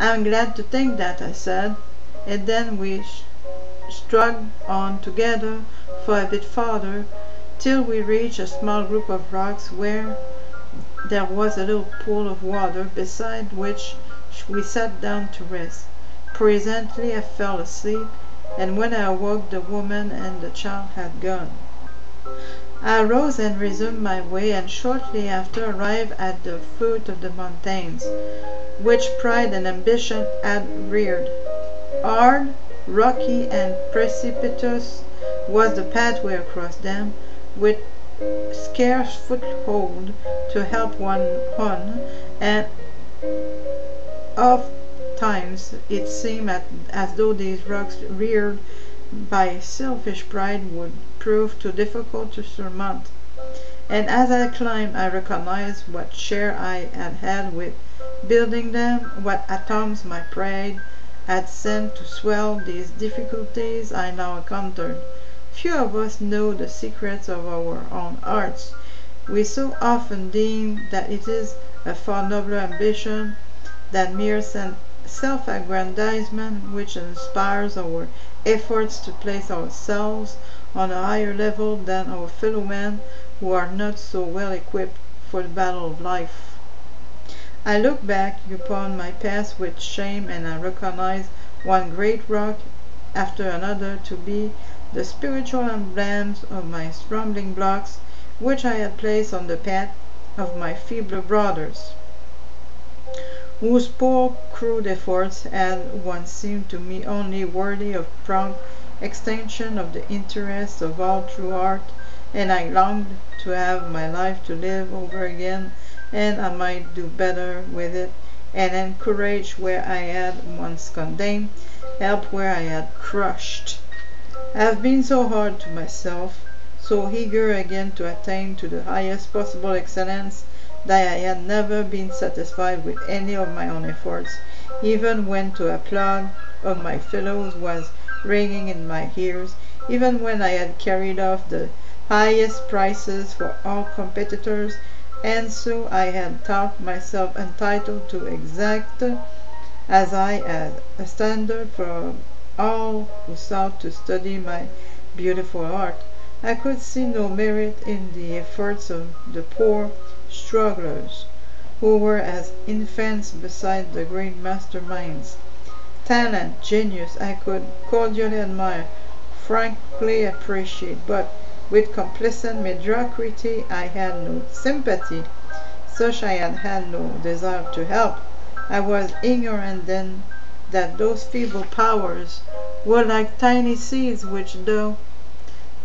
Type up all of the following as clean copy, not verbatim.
"I'm glad to think that," I said, and then we struggled on together for a bit farther, till we reached a small group of rocks where there was a little pool of water, beside which we sat down to rest. Presently I fell asleep, and when I awoke the woman and the child had gone. I rose and resumed my way, and shortly after arrived at the foot of the mountains, which pride and ambition had reared. Hard, rocky, and precipitous was the pathway across them, with scarce foothold to help one on, and oft times it seemed as though these rocks reared by selfish pride would prove too difficult to surmount. And as I climbed I recognized what share I had had with building them, what atoms my pride had sent to swell these difficulties I now encountered. Few of us know the secrets of our own hearts. We so often deem that it is a far nobler ambition than mere self-aggrandizement which inspires our efforts to place ourselves on a higher level than our fellow men who are not so well equipped for the battle of life. I look back upon my past with shame, and I recognize one great rock after another to be the spiritual emblems of my stumbling blocks, which I had placed on the path of my feebler brothers, whose poor crude efforts had once seemed to me only worthy of prompt extension of the interests of all true art, and I longed to have my life to live over again, and I might do better with it, and encourage where I had once condemned, help where I had crushed. I have been so hard to myself, so eager again to attain to the highest possible excellence, that I had never been satisfied with any of my own efforts, even when the applaud of my fellows was ringing in my ears, even when I had carried off the highest prizes for all competitors, and so I had thought myself entitled to exact as I had a standard for all who sought to study my beautiful art. I could see no merit in the efforts of the poor strugglers, who were as infants beside the great masterminds. Talent, genius, I could cordially admire, frankly appreciate, but with complacent mediocrity I had no sympathy. Such I had no desire to help. I was ignorant then that those feeble powers were like tiny seeds which, though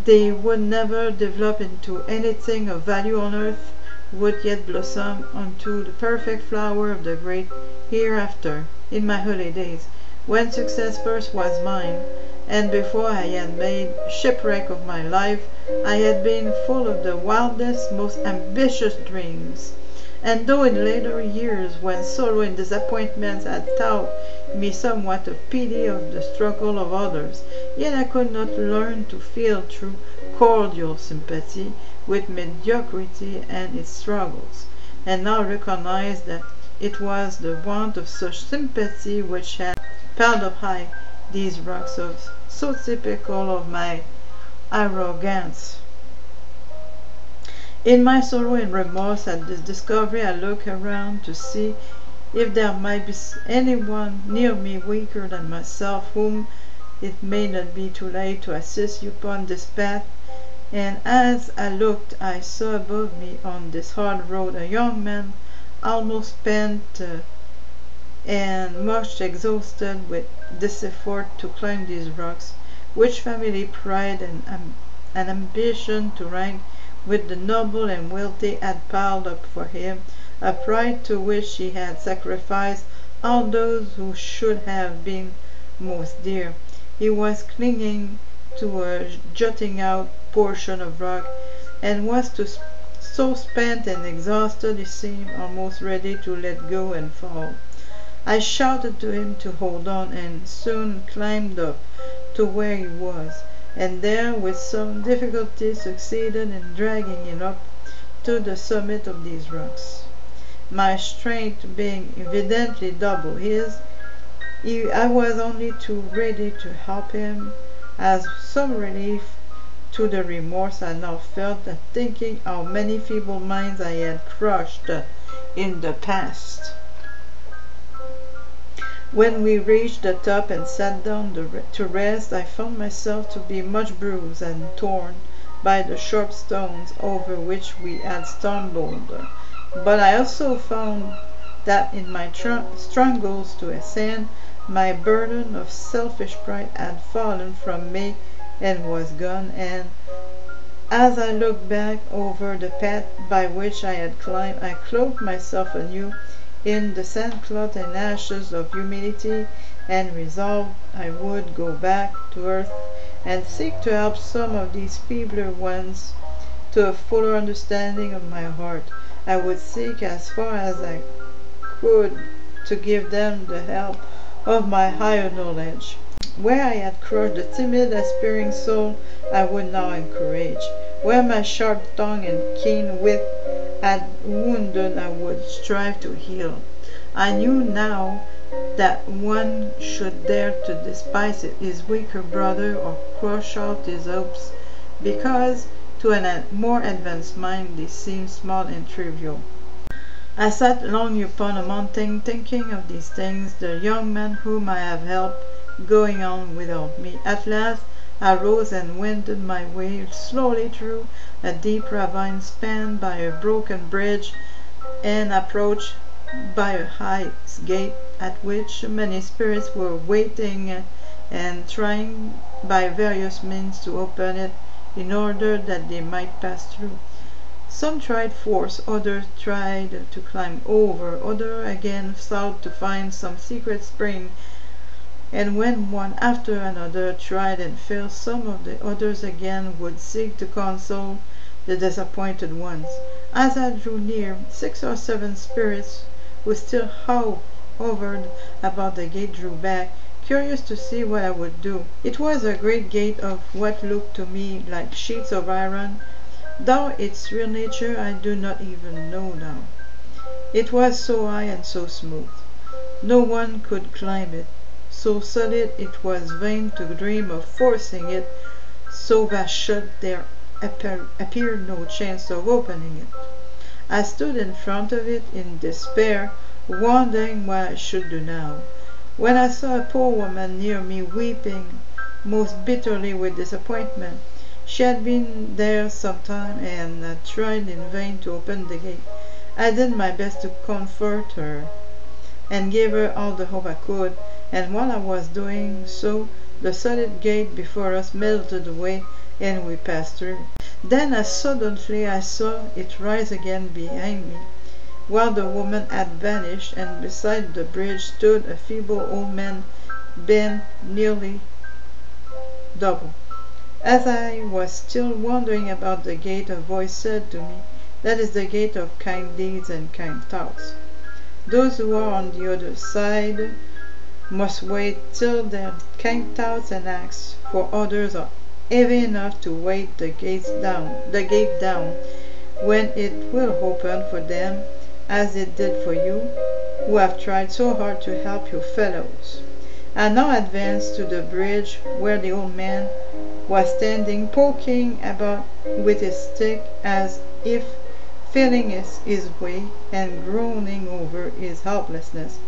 they would never develop into anything of value on earth, would yet blossom unto the perfect flower of the great hereafter. In my early days, when success first was mine, and before I had made shipwreck of my life, I had been full of the wildest, most ambitious dreams. And though in later years, when sorrow and disappointments had taught me somewhat of pity of the struggle of others, yet I could not learn to feel true cordial sympathy with mediocrity and its struggles, and now recognize that it was the want of such sympathy which had piled up high these rocks of so typical of my arrogance. In my sorrow and remorse at this discovery, I looked around to see if there might be anyone near me weaker than myself, whom it may not be too late to assist you upon this path. And as I looked, I saw above me on this hard road a young man, almost spent and much exhausted with this effort to climb these rocks, which family pride and ambition to rank with the noble and wealthy had piled up for him, a pride to which he had sacrificed all those who should have been most dear. He was clinging to a jutting out portion of rock, and was so spent and exhausted he seemed almost ready to let go and fall. I shouted to him to hold on, and soon climbed up to where he was, and there with some difficulty succeeded in dragging him up to the summit of these rocks. My strength being evidently double his, I was only too ready to help him, as some relief to the remorse I now felt at thinking how many feeble minds I had crushed in the past. When we reached the top and sat down to rest, I found myself to be much bruised and torn by the sharp stones over which we had stumbled. But I also found that in my struggles to ascend, my burden of selfish pride had fallen from me and was gone, and as I looked back over the path by which I had climbed, I clothed myself anew in the sackcloth and ashes of humility, and resolved I would go back to earth and seek to help some of these feebler ones to a fuller understanding of my heart. I would seek as far as I could to give them the help of my higher knowledge. Where I had crushed the timid, aspiring soul, I would now encourage. Where my sharp tongue and keen wit had wounded, I would strive to heal. I knew now that one should dare to despise his weaker brother or crush out his hopes, because to a more advanced mind they seem small and trivial. I sat long upon a mountain thinking of these things, the young man whom I have helped going on without me. At last I rose and wended my way slowly through a deep ravine spanned by a broken bridge, and approached by a high gate at which many spirits were waiting and trying by various means to open it in order that they might pass through. Some tried force, others tried to climb over, others again sought to find some secret spring, and when one after another tried and failed, some of the others again would seek to console the disappointed ones. As I drew near, 6 or 7 spirits who still hovered about the gate drew back, curious to see what I would do. It was a great gate of what looked to me like sheets of iron, though its real nature I do not even know now. It was so high and so smooth. No one could climb it. So solid it was vain to dream of forcing it, so vast there appeared no chance of opening it. I stood in front of it in despair, wondering what I should do now, when I saw a poor woman near me weeping most bitterly with disappointment. She had been there some time and had tried in vain to open the gate. I did my best to comfort her and gave her all the hope I could, and while I was doing so, the solid gate before us melted away and we passed through. Then as suddenly I saw it rise again behind me, while the woman had vanished, and beside the bridge stood a feeble old man, bent nearly double. As I was still wondering about the gate, a voice said to me, "That is the gate of kind deeds and kind thoughts. Those who are on the other side must wait till their kind thoughts and acts for others are heavy enough to weigh the gate down, when it will open for them, as it did for you, who have tried so hard to help your fellows." I now advanced to the bridge, where the old man was standing poking about with his stick, as if feeling his way and groaning over his helplessness.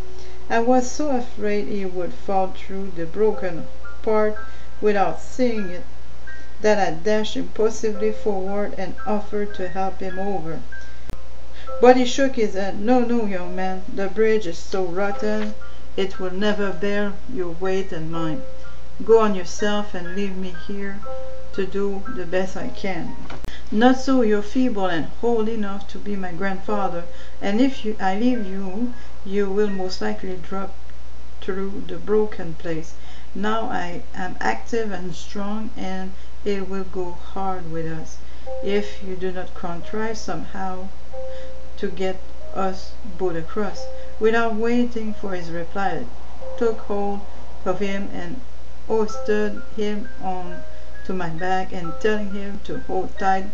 I was so afraid he would fall through the broken part without seeing it, that I dashed impulsively forward and offered to help him over. But he shook his head. "No, no, young man, the bridge is so rotten, it will never bear your weight and mine. Go on yourself and leave me here to do the best I can." "Not so, you're feeble and old enough to be my grandfather, and if I leave you, you will most likely drop through the broken place. Now I am active and strong, and it will go hard with us, if you do not contrive somehow to get us both across." Without waiting for his reply, I took hold of him and hoisted him on to my back, and telling him to hold tight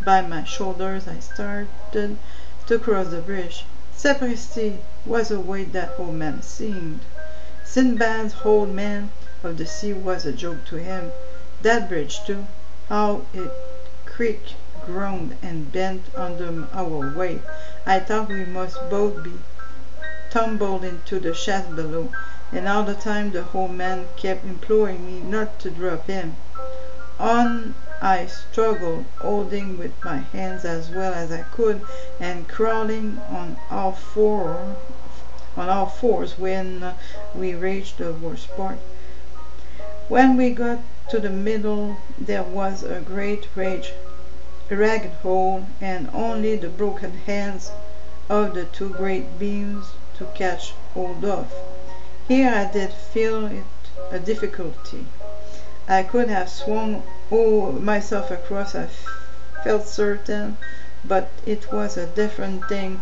by my shoulders, I started to cross the bridge. Sapristi was a way that old man seemed. Sinbad's Old Man of the Sea was a joke to him. That bridge, too, how it creaked, groaned, and bent under our weight. I thought we must both be tumbled into the shaft below, and all the time the old man kept imploring me not to drop him. On I struggled, holding with my hands as well as I could, and crawling on all fours when we reached the worst part. When we got to the middle, there was a great ragged hole, and only the broken hands of the two great beams to catch hold of. Here I did feel it a difficulty. I could have swung myself across, I felt certain, but it was a different thing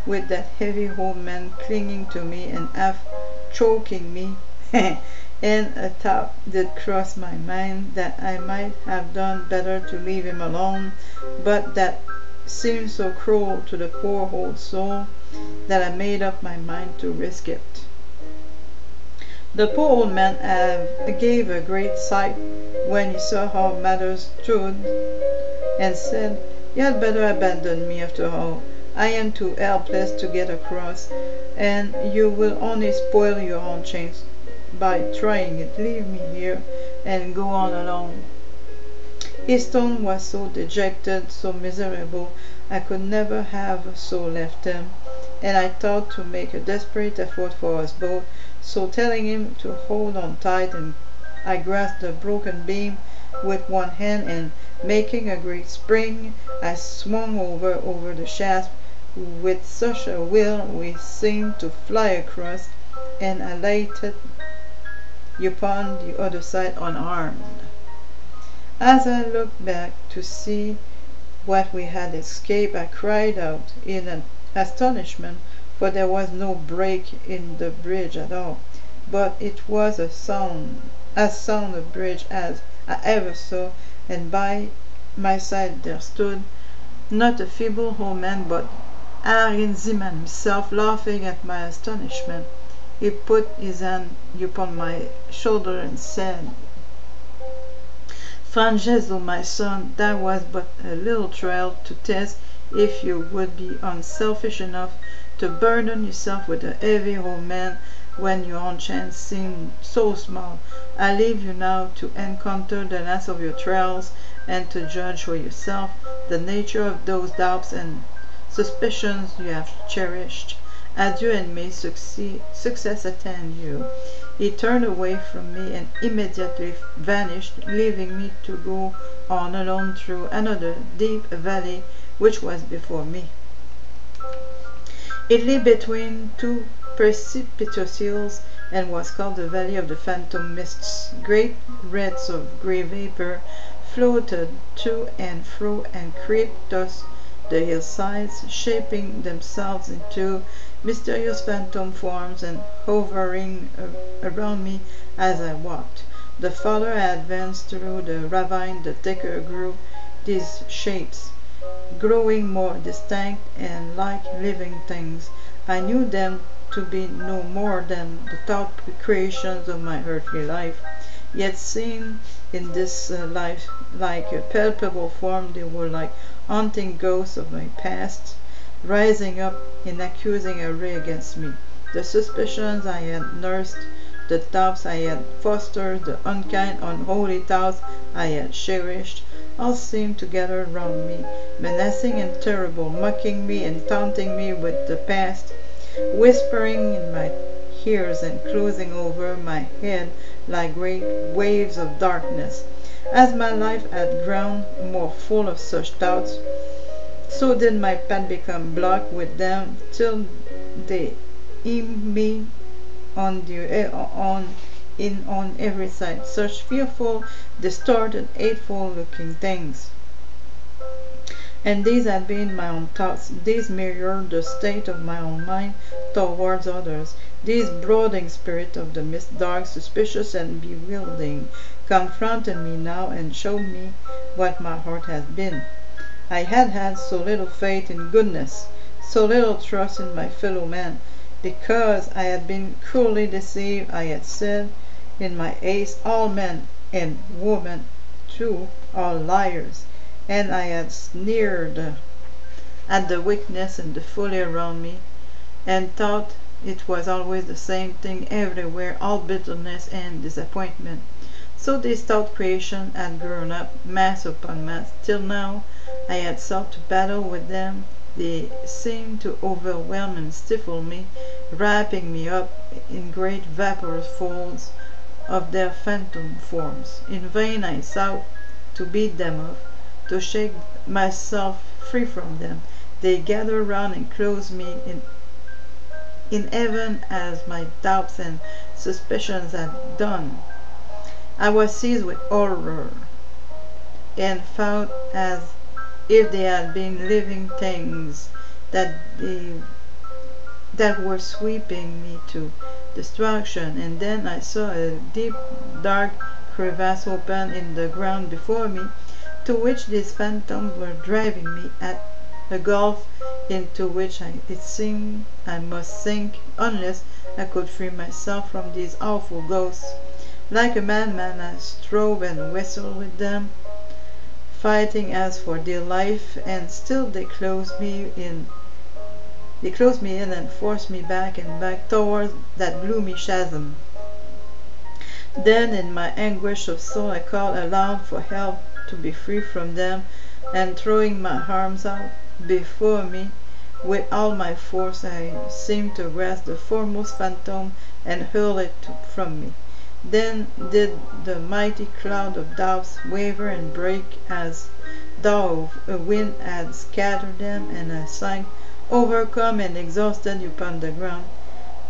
with that heavy old man clinging to me and half choking me. And a thought did cross my mind that I might have done better to leave him alone, but that seemed so cruel to the poor old soul that I made up my mind to risk it. The poor old man gave a great sigh when he saw how matters stood, and said, "You had better abandon me after all. I am too helpless to get across, and you will only spoil your own chance by trying it. Leave me here and go on alone." His tone was so dejected, so miserable, I could never have so left him, and I thought to make a desperate effort for us both, so telling him to hold on tight, and I grasped the broken beam with one hand, and making a great spring, I swung over the shaft with such a will we seemed to fly across, and alighted upon the other side unharmed. As I looked back to see what we had escaped, I cried out in an astonishment, for there was no break in the bridge at all, but it was as sound a bridge as I ever saw, and by my side there stood, not a feeble old man, but Arinziman himself, laughing at my astonishment. He put his hand upon my shoulder and said, "Franchezzo, my son, that was but a little trial to test if you would be unselfish enough to burden yourself with a heavy old man when your own chance seemed so small. I leave you now to encounter the last of your trials, and to judge for yourself the nature of those doubts and suspicions you have cherished. Adieu, and may success attend you." He turned away from me and immediately vanished, leaving me to go on alone through another deep valley which was before me. It lay between two precipitous hills, and was called the Valley of the Phantom Mists. Great wreaths of grey vapour floated to and fro and creaked thus the hillsides, shaping themselves into mysterious phantom forms and hovering around me as I walked. The farther I advanced through the ravine, the thicker grew these shapes, growing more distinct and like living things. I knew them to be no more than the thought creations of my earthly life, yet seen in this life like a palpable form, they were like haunting ghosts of my past, rising up in accusing array against me. The suspicions I had nursed, the doubts I had fostered, the unkind, unholy thoughts I had cherished, all seemed to gather round me, menacing and terrible, mocking me and taunting me with the past, whispering in my ears and closing over my head like great waves of darkness. As my life had grown more full of such thoughts, so did my path become blocked with them, till they hemmed me on every side, such fearful, distorted, hateful-looking things. And these had been my own thoughts. These mirrored the state of my own mind towards others. These brooding spirits of the mist, dark, suspicious, and bewildering, confronted me now and showed me what my heart had been. I had had so little faith in goodness, so little trust in my fellow man, Because I had been cruelly deceived, I had said in my haste, all men, and women too, are liars, and I had sneered at the weakness and the folly around me, and thought it was always the same thing everywhere, all bitterness and disappointment. So this stout creation had grown up, mass upon mass, till now I had sought to battle with them. They seemed to overwhelm and stifle me, wrapping me up in great vaporous folds of their phantom forms. In vain I sought to beat them off, to shake myself free from them. They gathered round and closed me in heaven as my doubts and suspicions had done. I was seized with horror, and felt as if they had been living things that were sweeping me to destruction. And then I saw a deep, dark crevasse open in the ground before me, to which these phantoms were driving me, at a gulf into which it seemed I must sink unless I could free myself from these awful ghosts. Like a madman I strove and wrestled with them, fighting as for dear life, and still they closed me in and forced me back and back towards that gloomy chasm. Then in my anguish of soul I called aloud for help to be free from them, and throwing my arms out before me with all my force, I seemed to grasp the foremost phantom and hurl it from me. Then did the mighty cloud of doubts waver and break as though a wind had scattered them, and I sank overcome and exhausted upon the ground.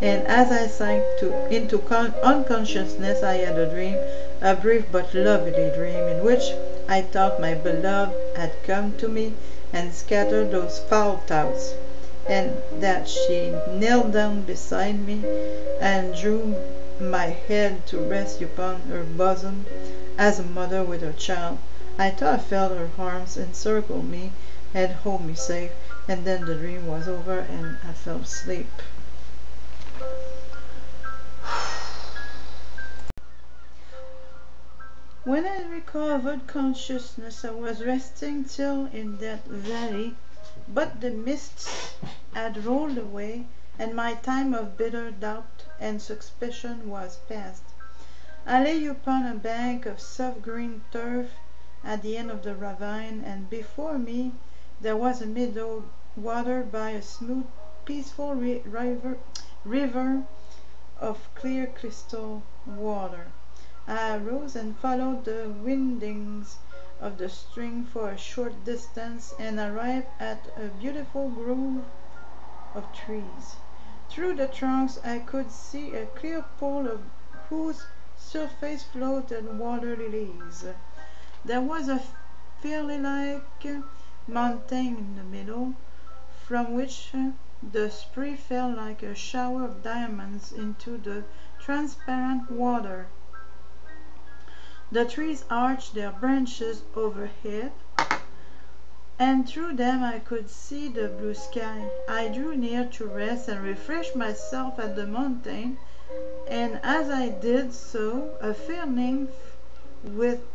And as I sank into unconsciousness, I had a dream, a brief but lovely dream, in which I thought my beloved had come to me and scattered those foul thoughts, and that she knelt down beside me and drew my head to rest upon her bosom as a mother with her child. I thought I felt her arms encircle me and hold me safe, and then the dream was over and I fell asleep. When I recovered consciousness, I was resting still in that valley, but the mists had rolled away, and my time of bitter doubt and suspicion was past. I lay upon a bank of soft green turf at the end of the ravine, and before me there was a meadow watered by a smooth, peaceful river of clear crystal water. I arose and followed the windings of the stream for a short distance, and arrived at a beautiful grove of trees. Through the trunks I could see a clear pool of whose surface floated water lilies. There was a fairy-like mountain in the middle, from which the spray fell like a shower of diamonds into the transparent water. The trees arched their branches overhead, and through them I could see the blue sky. I drew near to rest and refresh myself at the mountain, and as I did so, a fair nymph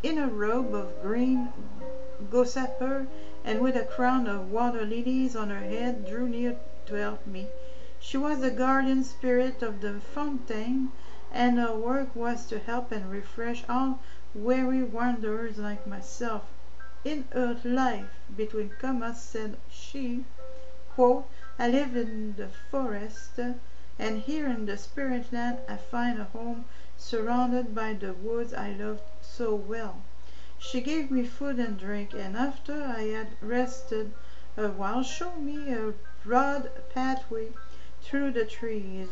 in a robe of green gossamer and with a crown of water lilies on her head drew near to help me. She was the guardian spirit of the fountain, and her work was to help and refresh all weary wanderers like myself. In her life, between commas, said she, quote, I live in the forest, and here in the spirit land I find a home surrounded by the woods I loved so well. She gave me food and drink, and after I had rested a while showed me a broad pathway through the trees,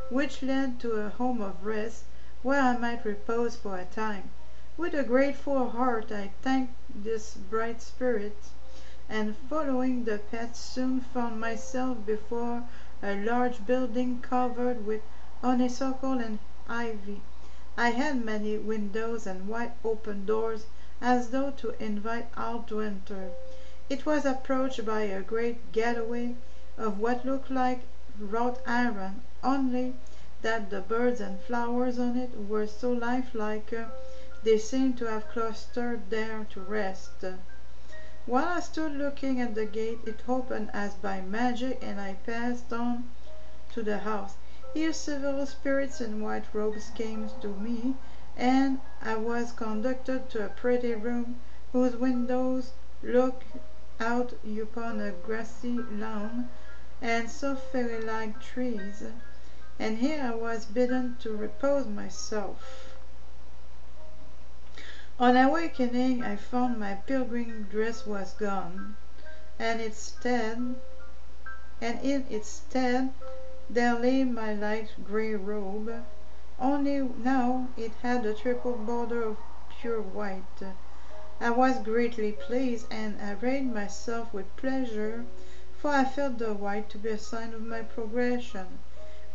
which led to a home of rest, where I might repose for a time. With a grateful heart I thanked this bright spirit, and following the path soon found myself before a large building covered with honeysuckle and ivy. I had many windows and wide open doors, as though to invite all to enter. It was approached by a great gateway of what looked like wrought iron, only that the birds and flowers on it were so lifelike they seemed to have clustered there to rest. While I stood looking at the gate, it opened as by magic, and I passed on to the house. Here several spirits in white robes came to me, and I was conducted to a pretty room whose windows looked out upon a grassy lawn and saw fairy-like trees, and here I was bidden to repose myself. On awakening, I found my pilgrim dress was gone, and in its stead there lay my light grey robe, only now it had a triple border of pure white. I was greatly pleased, and arrayed myself with pleasure, for I felt the white to be a sign of my progression.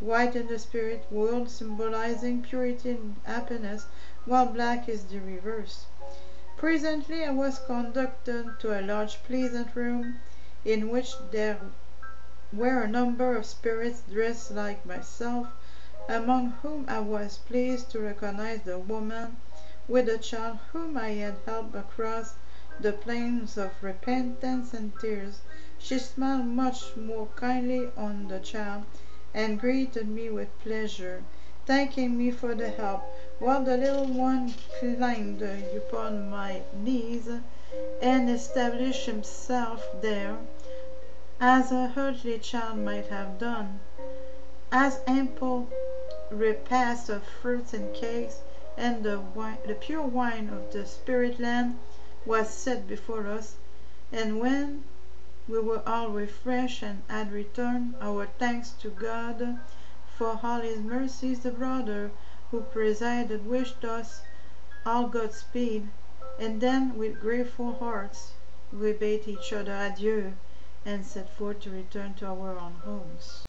White in the spirit world, symbolizing purity and happiness, while black is the reverse. Presently I was conducted to a large pleasant room, in which there were a number of spirits dressed like myself, among whom I was pleased to recognize the woman with the child whom I had helped across the plains of repentance and tears. She smiled much more kindly on the child, and greeted me with pleasure, thanking me for the help, while the little one climbed upon my knees and established himself there, as a earthly child might have done. As ample repast of fruits and cakes, and the pure wine of the spirit land was set before us, and when we were all refreshed and had returned our thanks to God for all his mercies, the brother who presided wished us all Godspeed, and then with grateful hearts we bade each other adieu, and set forth to return to our own homes.